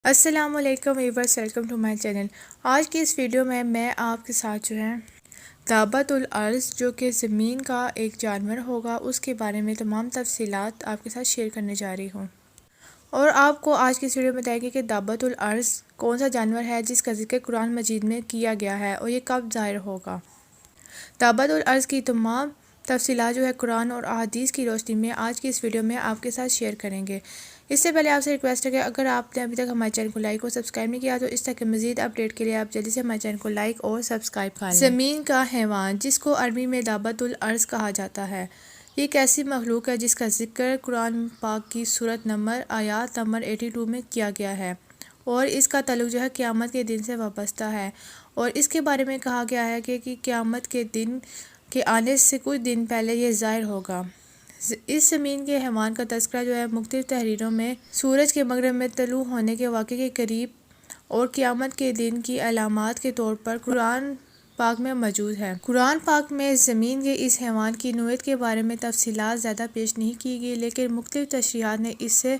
السلام علیکم viewers, welcome to my channel. آج کی اس ویڈیو میں آپ کے ساتھ دابت الارض جو کہ زمین کا ایک جانور ہوگا اس کے بارے میں تمام تفصیلات آپ کے ساتھ شیئر کرنے جا رہی ہوں، اور آپ کو آج کی اس ویڈیو میں بتائیں گے کہ دابت الارض کون سا جانور ہے جس کا ذکر قرآن مجید میں کیا گیا ہے اور یہ کب ظاہر ہوگا۔ دابت الارض کی تمام تفصیلات قرآن اور احادیث کی روشنی میں آج کی اس ویڈیو میں آپ کے ساتھ شیئر کریں گے۔ اس سے پہلے آپ سے ریکویسٹ ہے کہ اگر آپ نے ابھی تک ہمارے چینل کو لائک اور سبسکرائب نہیں کیا تو اس طرح کے مزید اپڈیٹ کے لیے آپ جلدی سے ہمارے چینل کو لائک اور سبسکرائب کر لیں۔ زمین کا حیوان جس کو عربی میں دابت الارض کہا جاتا ہے، یہ ایک ایسی مخلوق ہے جس کا ذکر قرآن پاک کی سورۃ نمل آیات نمبر 82 میں کیا گیا ہے، اور اس کا تعلق قیامت کے دن سے وابستہ ہے، اور اس کے بارے میں کہا گیا ہے کہ قیامت کے دن کے آنے سے کچھ دن پہلے یہ ظاہر ہوگا۔ اس زمین کے حیوان کا تذکرہ مختلف تحریروں میں سورج کے مغرب میں طلوع ہونے کے واقعے کے قریب اور قیامت کے دن کی علامات کے طور پر قرآن پاک میں موجود ہے۔ قرآن پاک میں زمین کے اس حیوان کی نوعیت کے بارے میں تفصیلات زیادہ پیش نہیں کی گئی، لیکن مختلف تشریحات نے اسے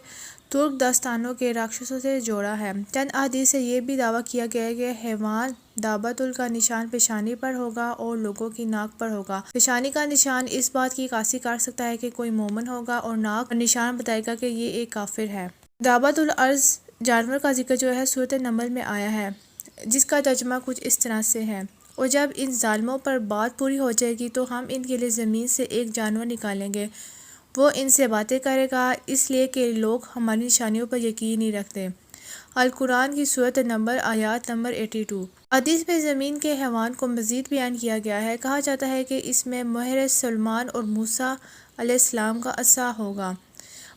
ترک داستانوں کے راکشسوں سے جوڑا ہے۔ چند احادیث سے یہ بھی دعویٰ کیا گیا ہے کہ حیوان دابت کا نشان پیشانی پر ہوگا اور لوگوں کی ناک پر ہوگا۔ پیشانی کا نشان اس بات کی عکاسی کر سکتا ہے کہ کوئی مومن ہوگا، اور ناک کا نشان بتائے گا کہ یہ ایک کافر ہے۔ دابت الارض جانور کا ذکر سورۃ نمل میں آیا ہے، جس کا ترجمہ کچھ اس طرح سے ہے: اور جب ان ظالموں پر بات پوری ہو جائے گی تو ہم ان کے لیے زمین سے ایک جانور نکالیں گے، وہ ان سے باتیں کرے گا، اس لیے کہ لوگ ہماری نشانیوں پر یقین نہیں رکھتے۔ القرآن کی سورۃ نمل آیات نمبر 82۔ حدیث میں زمین کے حیوان کو مزید بیان کیا گیا ہے۔ کہا جاتا ہے کہ اس میں مہر سلیمان اور موسیٰ علیہ السلام کا عصا ہوگا۔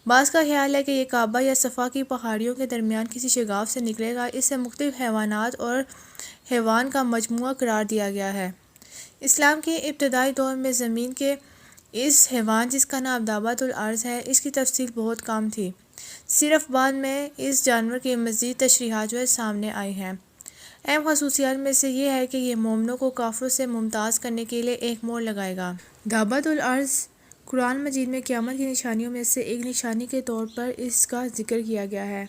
بعض کا خیال ہے کہ یہ کعبہ یا صفا کی پہاڑیوں کے درمیان کسی شگاف سے نکلے گا۔ اسے مختلف حیوانات اور حیوان کا مجموعہ قرار دیا گیا ہے۔ اسلام کے ابتدائی دور میں زمین کے اس حیوان جس کا نام دابت الارض ہے، اس کی تفصیل بہت کم تھی۔ صرف بعد میں اس جانور کی مزید تشریحات سامنے آئی ہیں۔ اہم خصوصیات میں سے یہ ہے کہ یہ مومنوں کو کافروں سے ممتاز کرنے کے لیے ایک مہر لگائے گا۔ دابت الارض قرآن مجید میں قیامت کی نشانیوں میں سے ایک نشانی کے طور پر اس کا ذکر کیا گیا ہے۔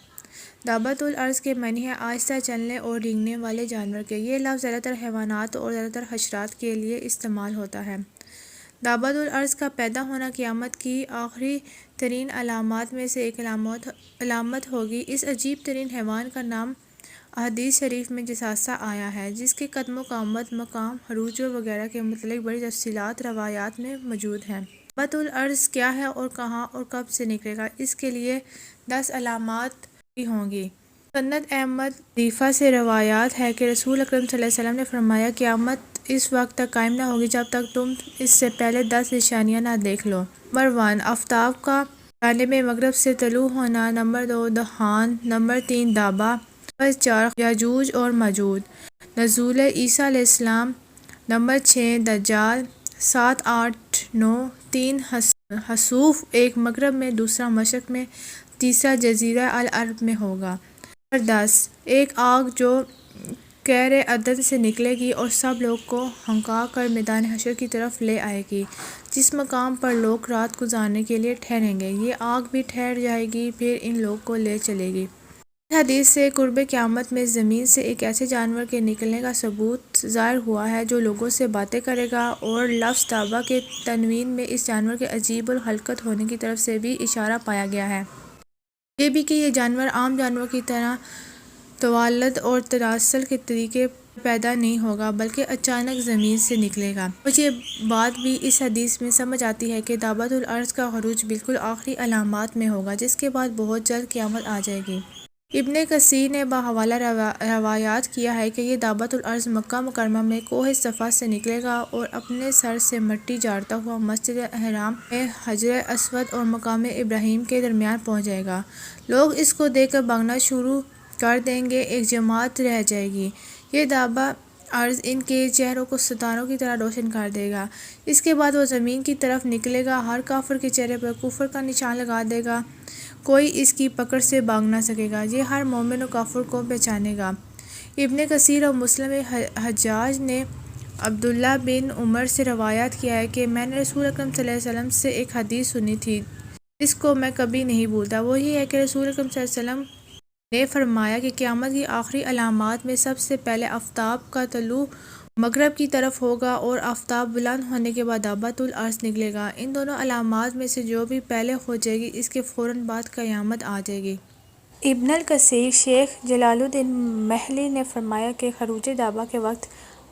دابت الارض کے معنی ہے آہستہ چلنے اور رینگنے والے جانور کے۔ یہ لفظ زیادہ تر حیوانات اور زیادہ تر حشرات کے لیے استعمال ہوتا ہے۔ دابت الارض کا پیدا ہونا قیامت کی آخری ترین علامات میں سے ایک علامت ہوگی۔ اس عجیب ترین حیوان کا نام احادیث شریف میں جثہ آیا ہے، جس کے قدموں کا آمد مقام، عروج وغیرہ کے متعلق بڑی تفصیلات روایات میں موجود ہیں۔ دابت الارض کیا ہے اور کہاں اور کب سے نکلے گا، اس کے لیے 10 علامات بھی ہوں گی۔ مسند احمد شریفہ سے روایات ہے کہ رسول اکرم صلی اللہ علیہ وسلم نے فرمایا، قیامت اس وقت تک قائم نہ ہوگی جب تک تم اس سے پہلے 10 نشانیاں نہ دیکھ لو۔ نمبر 1، آفتاب کا جانب مغرب سے طلوع ہونا۔ نمبر 2، دخان۔ نمبر 3، دابہ۔ نمبر 4، یاجوج اور ماجوج۔ نزول عیسیٰ علیہ السلام۔ نمبر 6، دجال۔ 7، 8، 9۔ 3، خسوف، ایک مغرب میں دوسرا مشرق میں تیسرا جزیرہ العرب میں ہوگا۔ نمبر 10، ایک آگ جو کعر عدن سے نکلے گی اور سب لوگ کو ہنکا کر میدان حشر کی طرف لے آئے گی، جس مقام پر لوگ رات گزارنے کے لیے ٹھہریں گے۔ یہ آگ بھی ٹھہر جائے گی، پھر ان لوگ کو لے چلے گی۔ اس حدیث سے قرب قیامت میں زمین سے ایک ایسے جانور کے نکلنے کا ثبوت ظاہر ہوا ہے جو لوگوں سے باتیں کرے گا، اور لفظ دابہ کے تنوین میں اس جانور کے عجیب الخلقت ہونے کی طرف سے بھی اشارہ پایا گیا ہے۔ یہ بھی کہ یہ جانور عام جانوروں کی طرح تولد اور تناسل کے طریقے پر پیدا نہیں ہوگا، بلکہ اچانک زمین سے نکلے گا۔ مجھے یہ بات بھی اس حدیث میں سمجھ آتی ہے کہ دابت الارض کا عروج بالکل آخری علامات میں ہوگا، جس کے بعد بہت جلد قیامت آ جائے گی۔ ابن کثیر نے بحوالہ روایات کیا ہے کہ یہ دابت الارض مکہ مکرمہ میں کوہ صفا سے نکلے گا اور اپنے سر سے مٹی جاڑتا ہوا مسجد حرام میں حجر اسود اور مقام ابراہیم کے درمیان پہنچ جائے گا۔ لوگ اس کو دیکھ کر بھاگنا شروع کر دیں گے، ایک جماعت رہ جائے گی۔ یہ دابت الارض ان کے چہروں کو ستاروں کی طرح روشن کر دے گا۔ اس کے بعد وہ زمین کی طرف نکلے گا، ہر کافر کے چہرے پر کفر کا نشان لگا دے گا، کوئی اس کی پکڑ سے بھاگ نہ سکے گا، یہ ہر مومن و کافر کو پہچانے گا۔ ابن کثیر اور مسلم حجاج نے عبداللہ بن عمر سے روایت کیا ہے کہ میں نے رسول اکرم صلی اللہ علیہ وسلم سے ایک حدیث سنی تھی جس کو میں کبھی نہیں بھولتا۔ وہ یہ ہے کہ رسول اکرم صلی اللہ علیہ وسلم نے فرمایا کہ قیامت کی آخری علامات میں سب سے پہلے آفتاب کا طلوع مغرب کی طرف ہوگا اور آفتاب بلند ہونے کے بعد دابۃ الارض نکلے گا۔ ان دونوں علامات میں سے جو بھی پہلے ہو جائے گی اس کے فوراً بعد قیامت آ جائے گی۔ ابن الکثیر شیخ جلال الدین محلی نے فرمایا کہ خروج دابہ کے وقت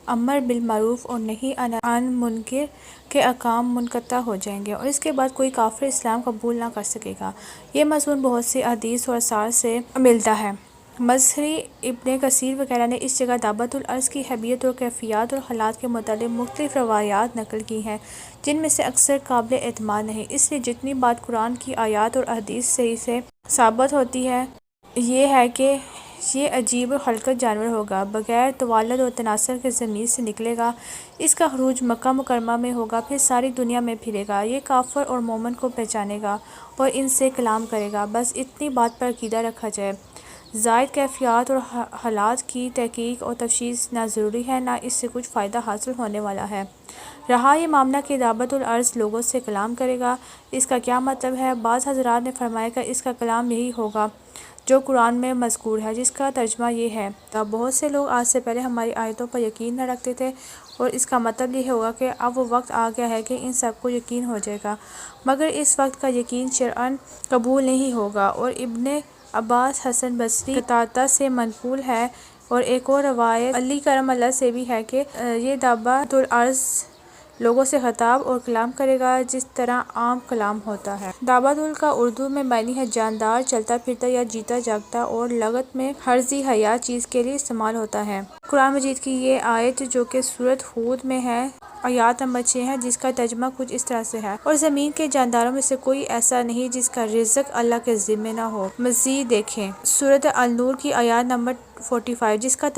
امر بالمعروف اور نہی عن منکر کے احکام منقطع ہو جائیں گے اور اس کے بعد کوئی کافر اسلام قبول نہ کر سکے گا۔ یہ مضمون بہت سی احادیث اور آثار سے ملتا ہے۔ مظہری، ابن کثیر وغیرہ نے اس جگہ دابۃ الارض کی حیثیت اور کیفیات اور حالات کے متعلق مختلف روایات نقل کی ہیں جن میں سے اکثر قابل اعتماد نہیں، اس لیے جتنی بات قرآن کی آیات اور احادیث سے ثابت ہوتی ہے یہ ہے کہ یہ عجیب الخلقت جانور ہوگا، بغیر توالد اور تناسل کے زمین سے نکلے گا، اس کا خروج مکہ مکرمہ میں ہوگا، پھر ساری دنیا میں پھرے گا، یہ کافر اور مومن کو پہچانے گا اور ان سے کلام کرے گا۔ بس اتنی بات پر عقیدہ رکھا جائے، زائد کیفیات اور حالات کی تحقیق اور تشخیص نہ ضروری ہے نہ اس سے کچھ فائدہ حاصل ہونے والا ہے۔ رہا یہ معاملہ کہ دابۃ الارض لوگوں سے کلام کرے گا، اس کا کیا مطلب ہے؟ بعض حضرات نے فرمایا کہ اس کا کلام یہی ہوگا جو قرآن میں مذکور ہے، جس کا ترجمہ یہ ہے: بہت سے لوگ آج سے پہلے ہماری آیتوں پر یقین نہ رکھتے تھے اور اس کا مطلب یہ ہوگا کہ اب وہ وقت آ گیا ہے کہ ان سب کو یقین ہو جائے گا، مگر اس وقت کا یقین شرعاً قبول نہیں ہوگا۔ اور ابن عباس، حسن بصری، قتادہ سے منقول ہے اور ایک اور روایت علی کرم اللہ سے بھی ہے کہ یہ دابۃ الارض لوگوں سے خطاب اور کلام کرے گا جس طرح عام کلام ہوتا ہے۔ دابۃ کا اردو میں معنی ہے جاندار، چلتا پھرتا یا جیتا جاگتا، اور لغت میں ہر ذی حیات چیز کے لیے استعمال ہوتا ہے۔ قرآن مجید کی یہ آیت جو کہ سورۃ ہود میں ہے، آیت نمبر 6 ہے، جس کا ترجمہ کچھ اس طرح سے ہے: اور زمین کے جانداروں میں سے کوئی ایسا نہیں جس کا رزق اللہ کے ذمہ نہ ہو۔ مزید دیکھیں سورۃ النور کی آیت نمبر 45، جس کا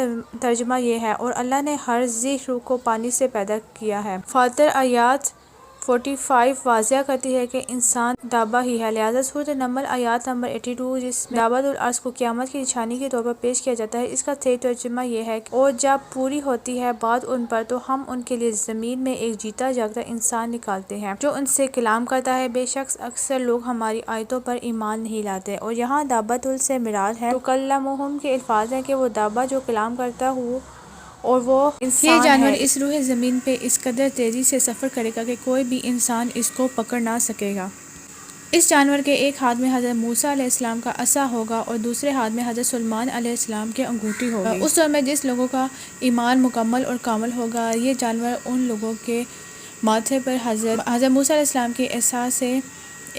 ترجمہ یہ ہے: اور اللہ نے ہر ذی روح کو پانی سے پیدا کیا ہے۔ فاطر آیت 45 واضح کرتی ہے کہ انسان دابہ ہی ہے، لہذا سورۃ النمل آیت نمبر 82 جس میں دابۃ الارض کو قیامت کی نشانی کے طور پر پیش کیا جاتا ہے، اس کا صحیح ترجمہ یہ ہے: اور جب پوری ہوتی ہے بات ان پر تو ہم ان کے لیے زمین میں ایک جیتا جاگتا انسان نکالتے ہیں جو ان سے کلام کرتا ہے۔ بے شک اکثر لوگ ہماری آیتوں پر ایمان نہیں لاتے۔ اور یہاں دابۃ سے مراد ہے تکلمہم کے الفاظ ہیں کہ وہ دابہ جو کلام کرتا ہو اور وہ انسان ہے۔ یہ جانور اس روح زمین پہ اس قدر تیزی سے سفر کرے گا کہ کوئی بھی انسان اس کو پکڑ نہ سکے گا۔ اس جانور کے ایک ہاتھ میں حضرت موسیٰ علیہ السلام کا عصا ہوگا اور دوسرے ہاتھ میں حضرت سلیمان علیہ السلام کی انگوٹھی ہوگی۔ اس دور میں جس لوگوں کا ایمان مکمل اور کامل ہوگا، یہ جانور ان لوگوں کے ماتھے پر حضرت موسیٰ علیہ السلام کے عصا سے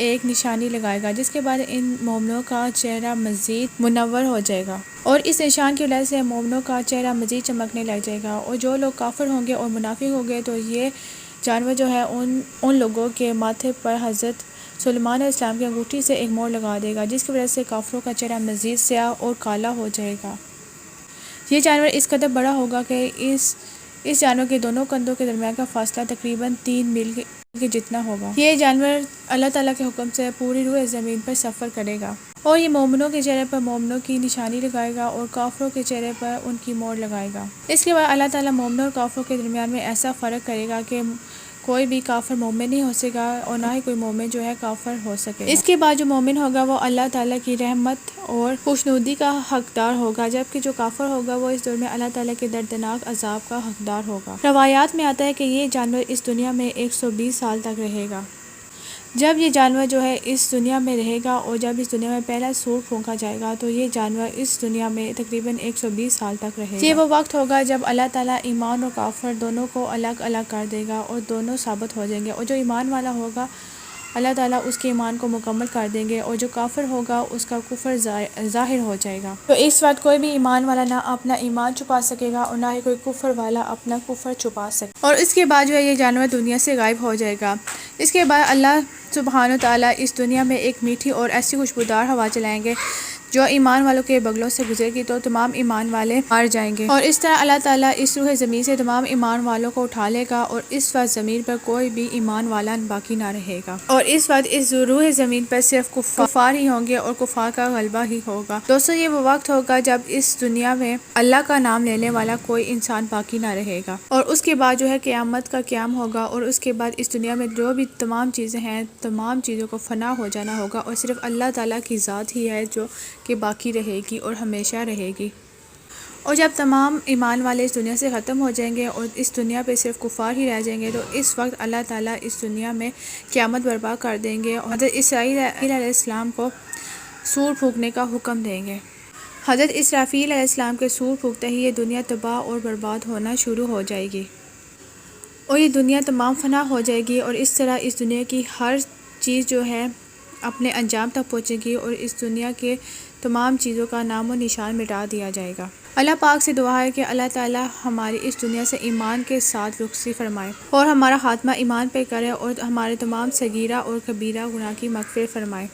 ایک نشانی لگائے گا، جس کے بعد ان مومنوں کا چہرہ مزید منور ہو جائے گا اور اس نشان کی وجہ سے مومنوں کا چہرہ مزید چمکنے لگ جائے گا۔ اور جو لوگ کافر ہوں گے اور منافق ہوں گے تو یہ جانور جو ہے ان لوگوں کے ماتھے پر حضرت سلیمان علیہ السلام کی انگوٹھی سے ایک مہر لگا دے گا، جس کی وجہ سے کافروں کا چہرہ مزید سیاہ اور کالا ہو جائے گا۔ یہ جانور اس قدر بڑا ہوگا کہ اس جانور کے دونوں کندھوں کے درمیان کا فاصلہ تقریباً 3 میل کے جتنا ہوگا۔ یہ جانور اللہ تعالیٰ کے حکم سے پوری روح زمین پر سفر کرے گا اور یہ مومنوں کے چہرے پر مومنوں کی نشانی لگائے گا اور کافروں کے چہرے پر ان کی مہر لگائے گا۔ اس کے بعد اللہ تعالیٰ مومنوں اور کافروں کے درمیان میں ایسا فرق کرے گا کہ کوئی بھی کافر مومن نہیں ہو سکے گا اور نہ ہی کوئی مومن جو ہے کافر ہو سکے گا۔ اس کے بعد جو مومن ہوگا وہ اللہ تعالیٰ کی رحمت اور خوشنودی کا حقدار ہوگا، جبکہ جو کافر ہوگا وہ اس دور میں اللہ تعالیٰ کے دردناک عذاب کا حقدار ہوگا۔ روایات میں آتا ہے کہ یہ جانور اس دنیا میں 120 سال تک رہے گا۔ جب یہ جانور جو ہے اس دنیا میں رہے گا اور جب اس دنیا میں پہلا سور پھونکا جائے گا تو یہ جانور اس دنیا میں تقریباً 120 سال تک رہے گا۔ یہ وہ وقت ہوگا جب اللہ تعالیٰ ایمان اور کافر دونوں کو الگ الگ کر دے گا اور دونوں ثابت ہو جائیں گے، اور جو ایمان والا ہوگا اللہ تعالیٰ اس کے ایمان کو مکمل کر دیں گے اور جو کافر ہوگا اس کا کفر ظاہر ہو جائے گا۔ تو اس وقت کوئی بھی ایمان والا نہ اپنا ایمان چھپا سکے گا اور نہ ہی کوئی کفر والا اپنا کفر چھپا سکے اور اس کے بعد جو ہے یہ جانور دنیا سے غائب ہو جائے گا۔ اس کے بعد اللہ سبحانہ وتعالیٰ اس دنیا میں ایک میٹھی اور ایسی خوشبودار ہوا چلائیں گے جو ایمان والوں کے بغلوں سے گزرے گی تو تمام ایمان والے مر جائیں گے، اور اس طرح اللہ تعالیٰ اس روح زمین سے تمام ایمان والوں کو اٹھا لے گا اور اس وقت زمین پر کوئی بھی ایمان والا باقی نہ رہے گا، اور اس وقت اس روح زمین پر صرف کفار ہی ہوں گے اور کفار کا غلبہ ہی ہوگا۔ دوستو یہ وہ وقت ہوگا جب اس دنیا میں اللہ کا نام لینے والا کوئی انسان باقی نہ رہے گا، اور اس کے بعد جو ہے قیامت کا قیام ہوگا، اور اس کے بعد اس دنیا میں جو بھی تمام چیزیں ہیں تمام چیزوں کو فنا ہو جانا ہوگا اور صرف اللہ تعالیٰ کی ذات ہی ہے جو کہ باقی رہے گی اور ہمیشہ رہے گی۔ اور جب تمام ایمان والے اس دنیا سے ختم ہو جائیں گے اور اس دنیا پہ صرف کفار ہی رہ جائیں گے تو اس وقت اللہ تعالیٰ اس دنیا میں قیامت برپا کر دیں گے اور حضرت اسرائیل علیہ السلام کو سور پھونکنے کا حکم دیں گے۔ حضرت اسرافیل علیہ السلام کے سور پھونکتے ہی یہ دنیا تباہ اور برباد ہونا شروع ہو جائے گی اور یہ دنیا تمام فنا ہو جائے گی، اور اس طرح اس دنیا کی ہر چیز جو ہے اپنے انجام تک پہنچے گی اور اس دنیا کے تمام چیزوں کا نام و نشان مٹا دیا جائے گا۔ اللہ پاک سے دعا ہے کہ اللہ تعالی ہماری اس دنیا سے ایمان کے ساتھ رخصتی فرمائے اور ہمارا خاتمہ ایمان پہ کرے اور ہمارے تمام صغیرہ اور کبیرہ گناہ کی مغفرت فرمائے۔